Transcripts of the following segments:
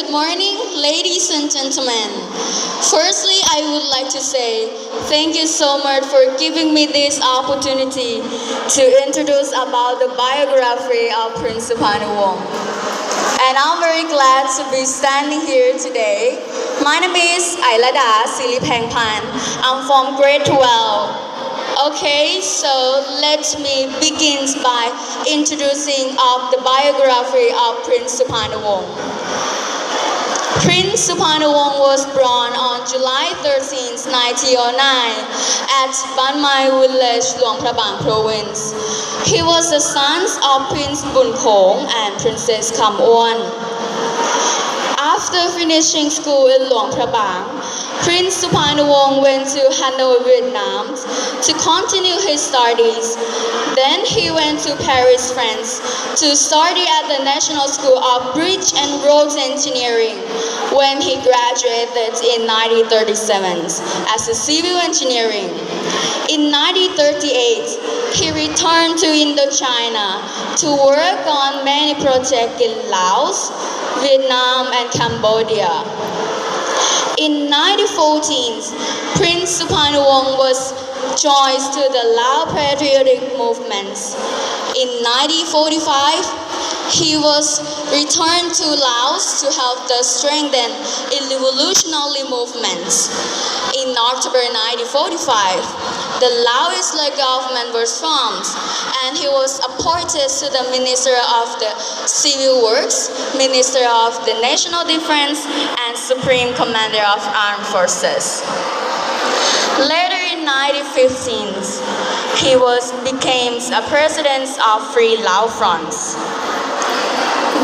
good morning, ladies and gentlemen. Firstly, I would like to say thank you so much for giving me this opportunity to introduce about the biography of Prince Suphanawong. And I'm very glad to be standing here today. My name is Ailada Silipengpan. I'm from grade 12. Okay, so let me begin by introducing of the biography of Prince Suphanawong. Prince Suphanawong was born on July 13, 1909 at Ban Mai village, Luang Prabang province. He was the son of Prince Bunkhong and Princess Kam Oan. After finishing school in Luang Prabang, Prince Suphanawong went to Hanoi, Vietnam to continue his studies. Then he went to Paris, France to study at the National School of Bridge and Roads Engineering when he graduated in 1937 as a civil engineering. In 1938, he returned to Indochina to work on many projects in Laos, Vietnam, and Cambodia. In 1914, Prince Suphanawong was joined to the Lao Patriotic Movement. In 1945, he was returned to Laos to help the strengthen in revolutionary movements. In October 1945, the Laoist government was formed, and he was appointed to the Minister of the Civil Works, Minister of the National Defense, and Supreme Commander of Armed Forces. Later in 1915, he became a president of Free Lao Front.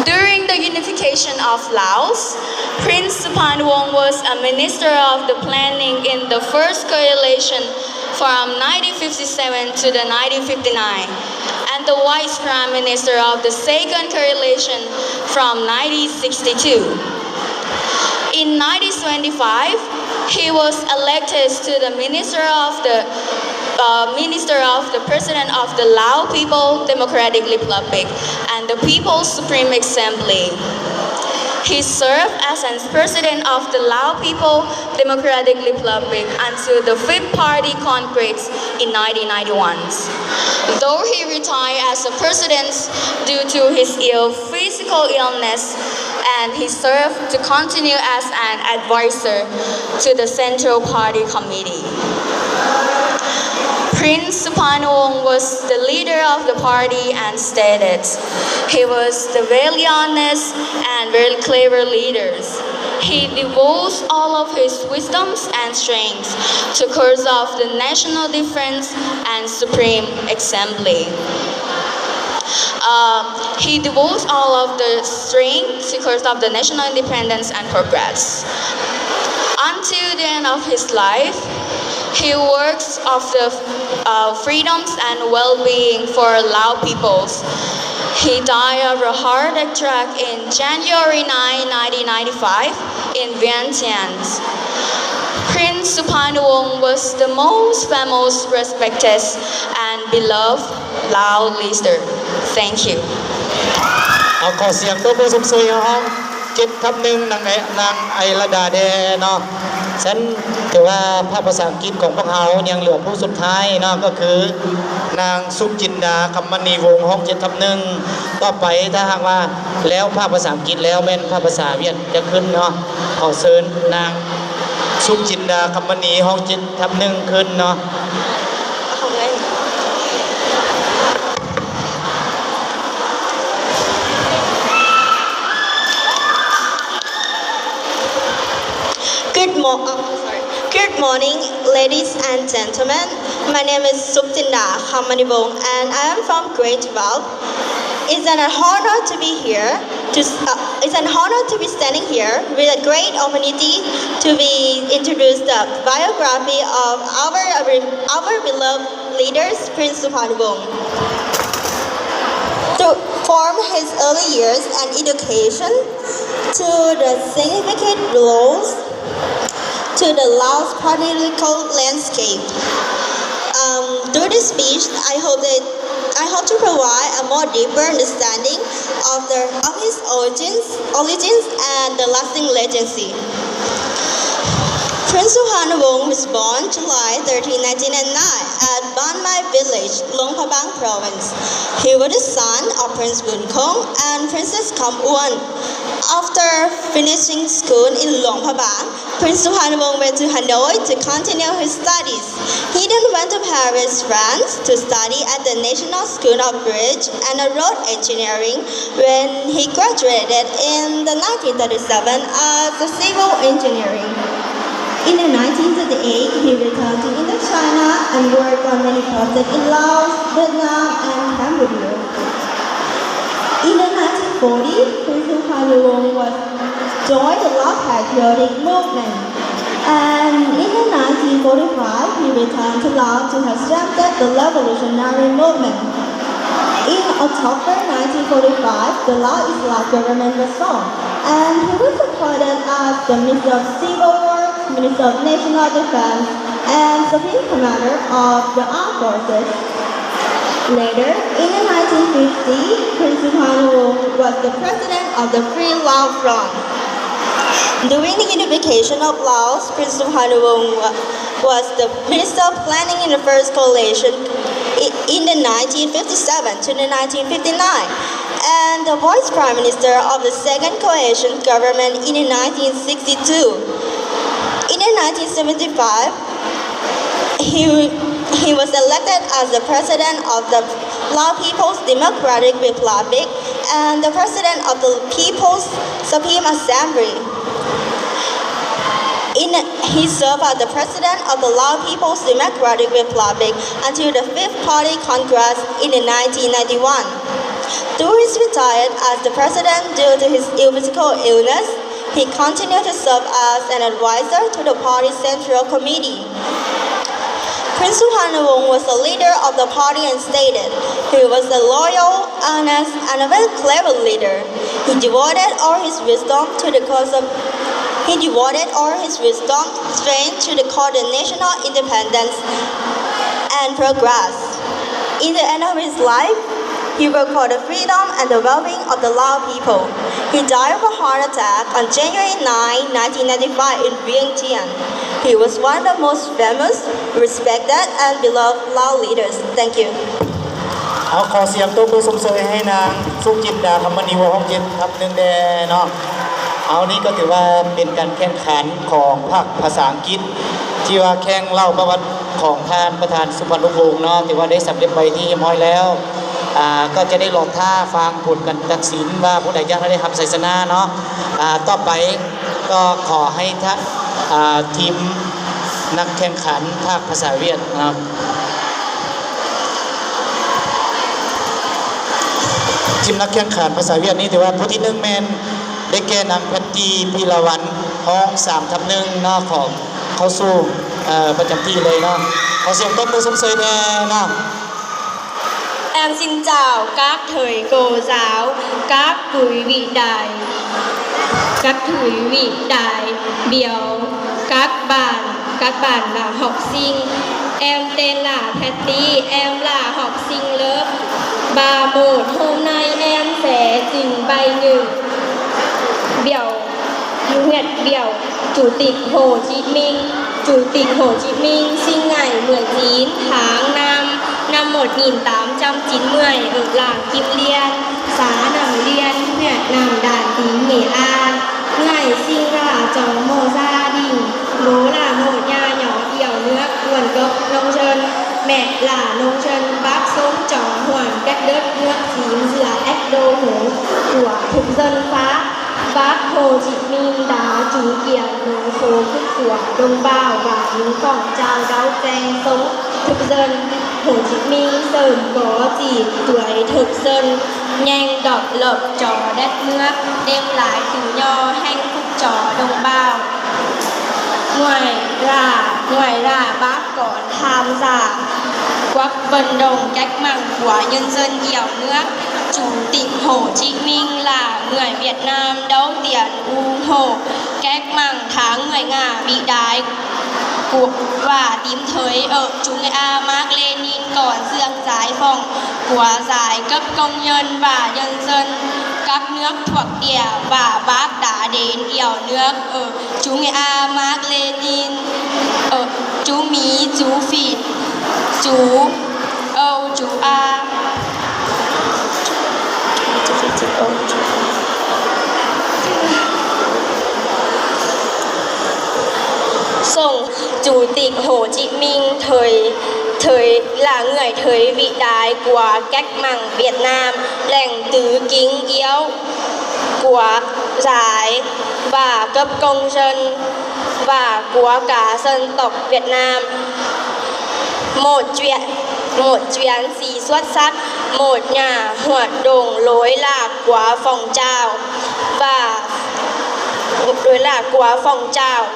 During the unification of Laos, Prince Suphanawong was a minister of the planning in the first coalition from 1957 to the 1959, and the vice prime minister of the second coalition from 1962. In 1925, he was elected to the minister of the President of the Lao People Democratic Republic and the People's Supreme Assembly. He served as president of the Lao People Democratic Republic until the Fifth Party Congress in 1991. Though he retired as a president due to his physical illness, and he served to continue as an advisor to the Central Party Committee. Prince Suphanawong was the leader of the party and stated he was the very honest and very clever leader. He devotes all of his wisdoms and strength to cause of the national defense and Supreme Assembly. He devotes all of the strength to cause of the national independence and progress. Until the end of his life, he works of the freedoms and well-being for Lao peoples. He died of a heart attack in January 9, 1995 in Vientiane. Prince Suphanawong was the most famous, respected, and beloved Lao leader. Thank you. เอาขอเสียงตัวเบอร์สุขสวยห้อง7/1นางไอระดาแดเนาะฉันถือว่าภาษาอังกฤษของพวกเรายังเหลือผู้สุดท้ายเนาะก็คือนางสุจินดาคำมณีวงศ์ห้อง7/1ต่อไปถ้าหากว่าแล้วภาษาอังกฤษแล้วแม่นภาษาเวียดจะขึ้นเนาะขอเชิญนางสุจินดาคำมณีห้อง7/1ขึ้นเนาะGood morning, ladies and gentlemen. My name is Suptinda Khamanibong, and I am from grade 12. It's an honor to be here. It's an honor to be standing here with a great opportunity to be introduced the biography of our beloved leaders, Prince Suphanawong. From his early years and education to the significant roles to the Laos political landscape. Through this speech, I hope that I hope to provide a more deeper understanding of his origins and the lasting legacy. Prince Suharnawong was born July 13, 1909 at Ban Mai village, Luang Prabang province. He was the son of Prince Boonkhong and Princess Kam Uon. After finishing school in Luang Prabang, Prince Suharnawong went to Hanoi to continue his studies. He then went to Paris, France to study at the National School of Bridge and Road Engineering when he graduated in the 1937 as a civil engineering. In the 1938, he returned to Indochina and worked on many projects in Laos, Vietnam, and Cambodia. In the 1940s, Prince Suharnawong joined the Lao Patriotic Movement, and in the 1945, he returned to Laos to have strengthened the revolutionary movement. In October 1945, the Lao Islam government was formed, and he was appointed as the Minister of Civil Works, Minister of National Defense, and Supreme Commander of the Armed Forces. Later, in the 1950s, Prince Suharnawong was the president of the Free Lao Front. During the unification of Laos, Prince Suharnawong was the Minister of Planning in the First Coalition in the 1957 to the 1959 and the Vice Prime Minister of the Second Coalition government in the 1962. In the 1975, he was elected as the President of the Lao People's Democratic Republic and the President of the People's Supreme Assembly. He served as the President of the Lao People's Democratic Republic until the Fifth Party Congress in 1991. Though he retired as the President due to his physical illness, he continued to serve as an advisor to the party's Central Committee. Prince Suharnawong was a leader of the party and stated he was a loyal, honest, and a very clever leader. He devoted all his wisdom strength to the cause of national independence and progress. In the end of his life, he worked for the freedom and the well-being of the Lao people. He died of a heart attack on January 9, 1995 in Vientiane. He was one of the most famous, respected, and beloved Lao leaders. Thank you. เอาขอเสียงตบมือสมเสยให้นางสุจินดาคำมณีวงศ์7ครับ1แดเนาะเอานี้ก็ถือว่าเป็นการแข่งขันของภาคภาษาอังกฤษที่ว่าแข่งเล่าประวัติของท่านประธานสุพรรณวงศ์เนาะถือว่าได้สำเร็จไปที่เรียบร้อยแล้วก็จะได้รอท่าฟังผลการตัดสินว่าผู้ใดจะได้รับชัยชนะเนาะต่อไปก็ขอให้ท่านทีมนักแข่งขันภาคภาษาเวียดนะครับทีมนักแข่งขันภาษาเวียดนี้ถือว่าผู้ที่1แม่นได้แก่นางพันตีพีรวรรณห้อง 3/1 เนาะของเข้าสู่ประจำที่เลยเนาะขอเสียงตบมือสมเสยแน่เนาะEm xin chào các thầy cô giáo, các quý vị đại biểu, các bạn là học sinh. Em tên là Patty, em là học sinh lớp 31. Hôm nay em sẽ trình bày những nguyện biểu Chủ tịch Hồ Chí Minh. Chủ tịch Hồ Chí Minh sinh ngày 19 tháng 5 năm 1890 ở làng Kim Liên, xã Nằm Liên, huyện Nằm Đàn Tý, Nghệ An. Ngày sinh ra trong một gia đình, bố là một nhà nhỏ yêu nước, nguồn gốc nông dân, mẹ là nông dân. Bác sống trong hoàn cách đất nước chiếm giữa ách đô hổ của thực dân Pháp. Bác Hồ Chí Minh đã chứng kiến nỗi khổ cực của đồng bào và những phong trào đấu tranh sống thực dân. Hồ Chí Minh sớm có chỉ tuổi thực dân, nhanh độc lập cho đất nước, đem lại tự do hạnh phúc cho đồng bào. Ngoài ra bác còn tham gia cuộc vận động cách mạng của nhân dân yêu nước. Chủ tịch Hồ Chí Minh là người Việt Nam đầu tiên ủng hộ cách mạng tháng 10 Nga vĩ đại và tìm thấy ở Chủ nghĩa Mác Lênin còn dương giải phóng của giải cấp công nhân và nhân dân các nước thuộc địa, và bác đã đến yêu nước ở Chủ nghĩa Mác Lênin, ở chú Mỹ, chú Phỉ, chú Âu, chú A. Song Chủ tịch Hồ Chí Minh là người thời vĩ đại của cách mạng Việt Nam, lãnh tụ kính yêu của giải và cấp công dân và của cả dân tộc Việt Nam. Một chuyến sĩ xuất sắc, một nhà hoạt động lối lạc của phong trào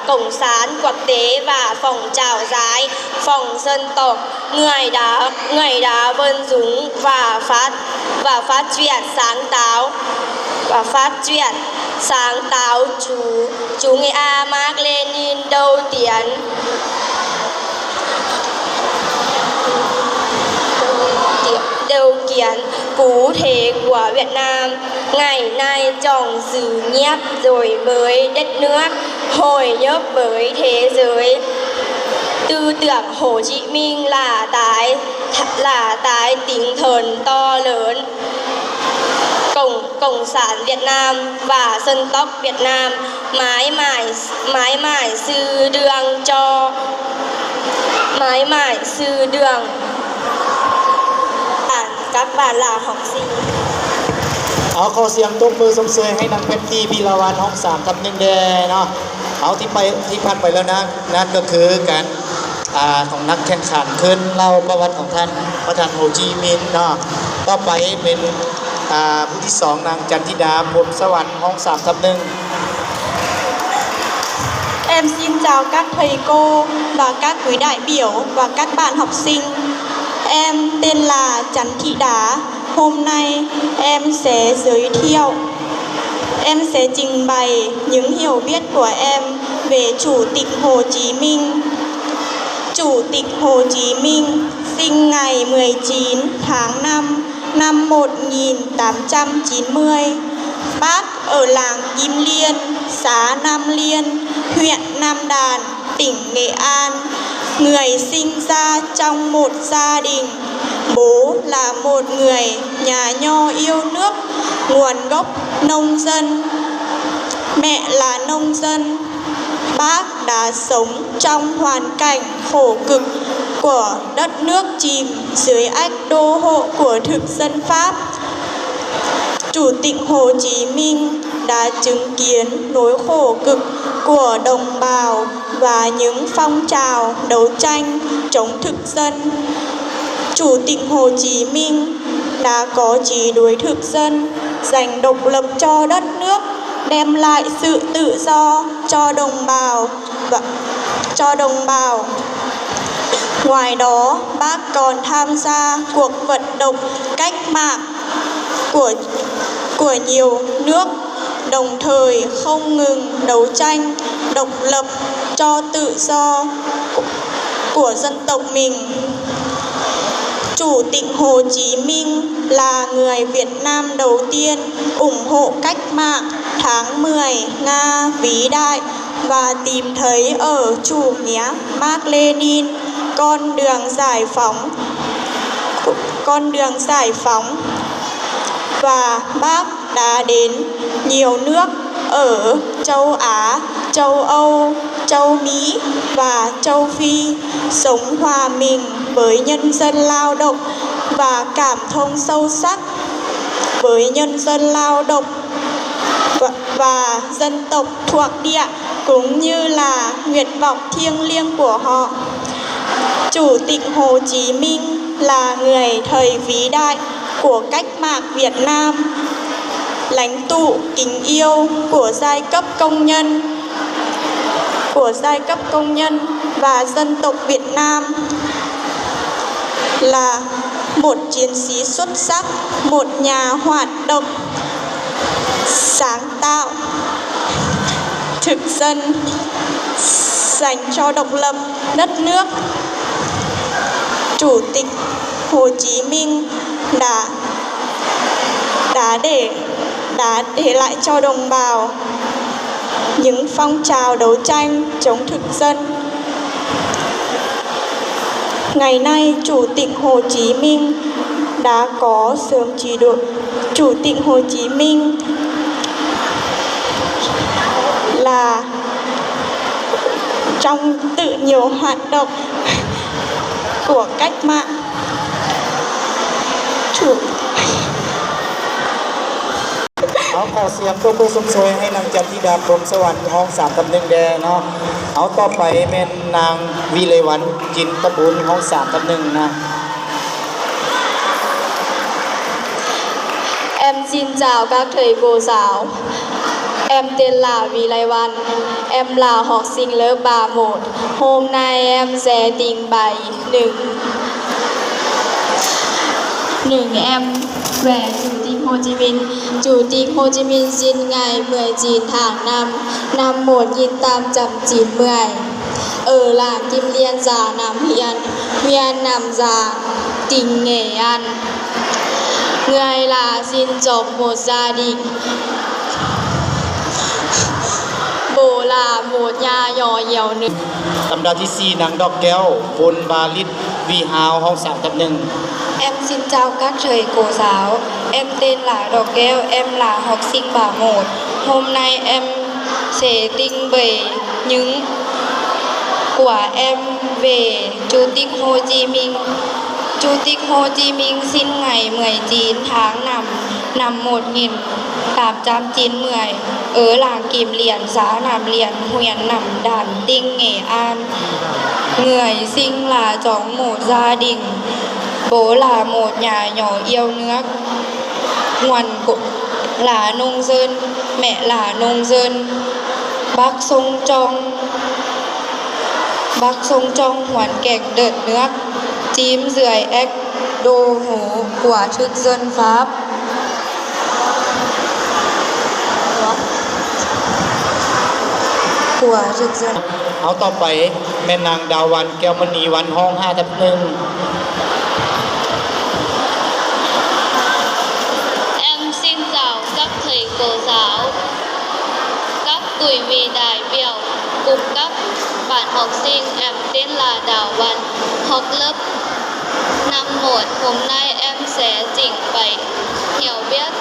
Cộng sản quốc tế và phong trào giải phóng dân tộc. Người đã vận dụng và phát triển sáng tạo chủ nghĩa Mác Lênin đầu tiên. Điều kiện cụ thể của Việt Nam ngày nay trong sự nghiệp đổi mới đất nước, hội nhập với thế giới. Tư tưởng Hồ Chí Minh là tái tinh thần to lớn. Cộng sản Việt Nam và dân tộc Việt Nam mãi mãi sư đường các bạn là học sinh. เอาขอเสียงตบมือส่งเสริมให้นางเพชรที่พีรวันห้อง3/1แดเนาะเอาที่ผ่านไปแล้วนะนั่นก็คือการของนักแข่งขันขึ้นเล่าประวัติของท่านประธานโฮจิมินห์เนาะต่อไปเป็นผู้ที่2นางจันทิดาพรหมสวรรค์ห้อง3/1 Em xin chào các thầy cô và các quý đại biểu và các bạn học sinh. Em tên là Trần Thị Đá. Hôm nay em sẽ trình bày những hiểu biết của em về Chủ tịch Hồ Chí Minh. Chủ tịch Hồ Chí Minh sinh ngày 19 tháng 5 năm 1890. Bác ở làng Kim Liên, xã Nam Liên, huyện Nam Đàn, tỉnh Nghệ An. Người sinh ra trong một gia đình. Bố là một người nhà nho yêu nước, nguồn gốc nông dân. Mẹ là nông dân. Bác đã sống trong hoàn cảnh khổ cực của đất nước chìm dưới ách đô hộ của thực dân Pháp. Chủ tịch Hồ Chí Minh đã chứng kiến nỗi khổ cực của đồng bào và những phong trào đấu tranh chống thực dân. Chủ tịch Hồ Chí Minh đã có chí đối thực dân, giành độc lập cho đất nước, đem lại sự tự do cho đồng bào. Ngoài đó, bác còn tham gia cuộc vận động cách mạng của nhiều nước, đồng thời không ngừng đấu tranh độc lập cho tự do của dân tộc mình. Chủ tịch Hồ Chí Minh là người Việt Nam đầu tiên ủng hộ cách mạng tháng 10 Nga vĩ đại và tìm thấy ở chủ nghĩa Mác Lênin con đường giải phóng. Và bác đã đến nhiều nước ở châu Á, châu Âu, châu Mỹ và châu Phi, sống hòa mình với nhân dân lao động và cảm thông sâu sắc với nhân dân lao động và dân tộc thuộc địa, cũng như là nguyện vọng thiêng liêng của họ. Chủ tịch Hồ Chí Minh là người thầy vĩ đại của cách mạng Việt Nam, lãnh tụ kính yêu của giai cấp công nhân và dân tộc Việt Nam, là một chiến sĩ xuất sắc, một nhà hoạt động sáng tạo, thực dân dành cho độc lập đất nước. Chủ tịch Hồ Chí Minh đã để lại cho đồng bào những phong trào đấu tranh chống thực dân. Ngày nay, Chủ tịch Hồ Chí Minh đã có sớm chỉ đạo. Chủ tịch Hồ Chí Minh là trong tự nhiều hoạt động của cách mạng. เอาขอเสียงปรบมือสมสวยให้นางจันทิดาพรหมสวรรค์ห้อง3-1แดเนาะเอาต่อไปแม่นนางวิไลวรรณจินตบุญห้อง3-1นะ Em xin chào các thầy cô giáo. Em tên là Vì Lai Văn. Em là học sinh lớp 31. Hôm nay em sẽ trình bày em về Chủ tịch Hồ Chí Minh. Chủ tịch Hồ Chí Minh sinh ngày 19 tháng 5 năm 1890 ở làng Kim Liên, xã Nam Hiền, huyện Nam Giang, tỉnh Nghệ An. Người là sinh trong một gia đình. Bố là một nhà nhỏ nghèoนึง ลำดับที่ 4 นางดอกแก้วบุญบาลิศวีฮาวห้อง3-1 Em xin chào các thầy cô giáo. Em tên là Đọc Keo, em là học sinh bà 1. Hôm nay em sẽ trình bày những của em về Chủ tịch Hồ Chí Minh. Chủ tịch Hồ Chí Minh sinh ngày 19 tháng 5 năm 1890 ở làng Kim Liên, xã Nam Liên, huyện Nam Đàn, tỉnh Nghệ An. Người sinh là trong một gia đình. Bố là một nhà nhỏ yêu nước. Nguồn là nông dân, mẹ là nông dân. Bác sống trong hoàn cảnh đất nước, chìm dưới ách đô hộ của thực dân Pháp. Của thực dân. เอาต่อไปแม่นางดาวันแก้วมณีวันห้อง5-1 Em xin chào các thầy cô giáo, các quý vị đại biểu cùng các bạn học sinh. Em tên là Đào Văn, học lớp năm 1. Hôm nay em sẽ trình bày hiểu biết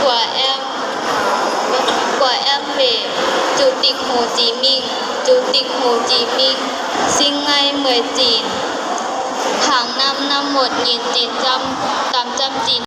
của em về Chủ tịch Hồ Chí Minh. Chủ tịch Hồ Chí Minh sinh ngày 19 tháng 5 năm 1989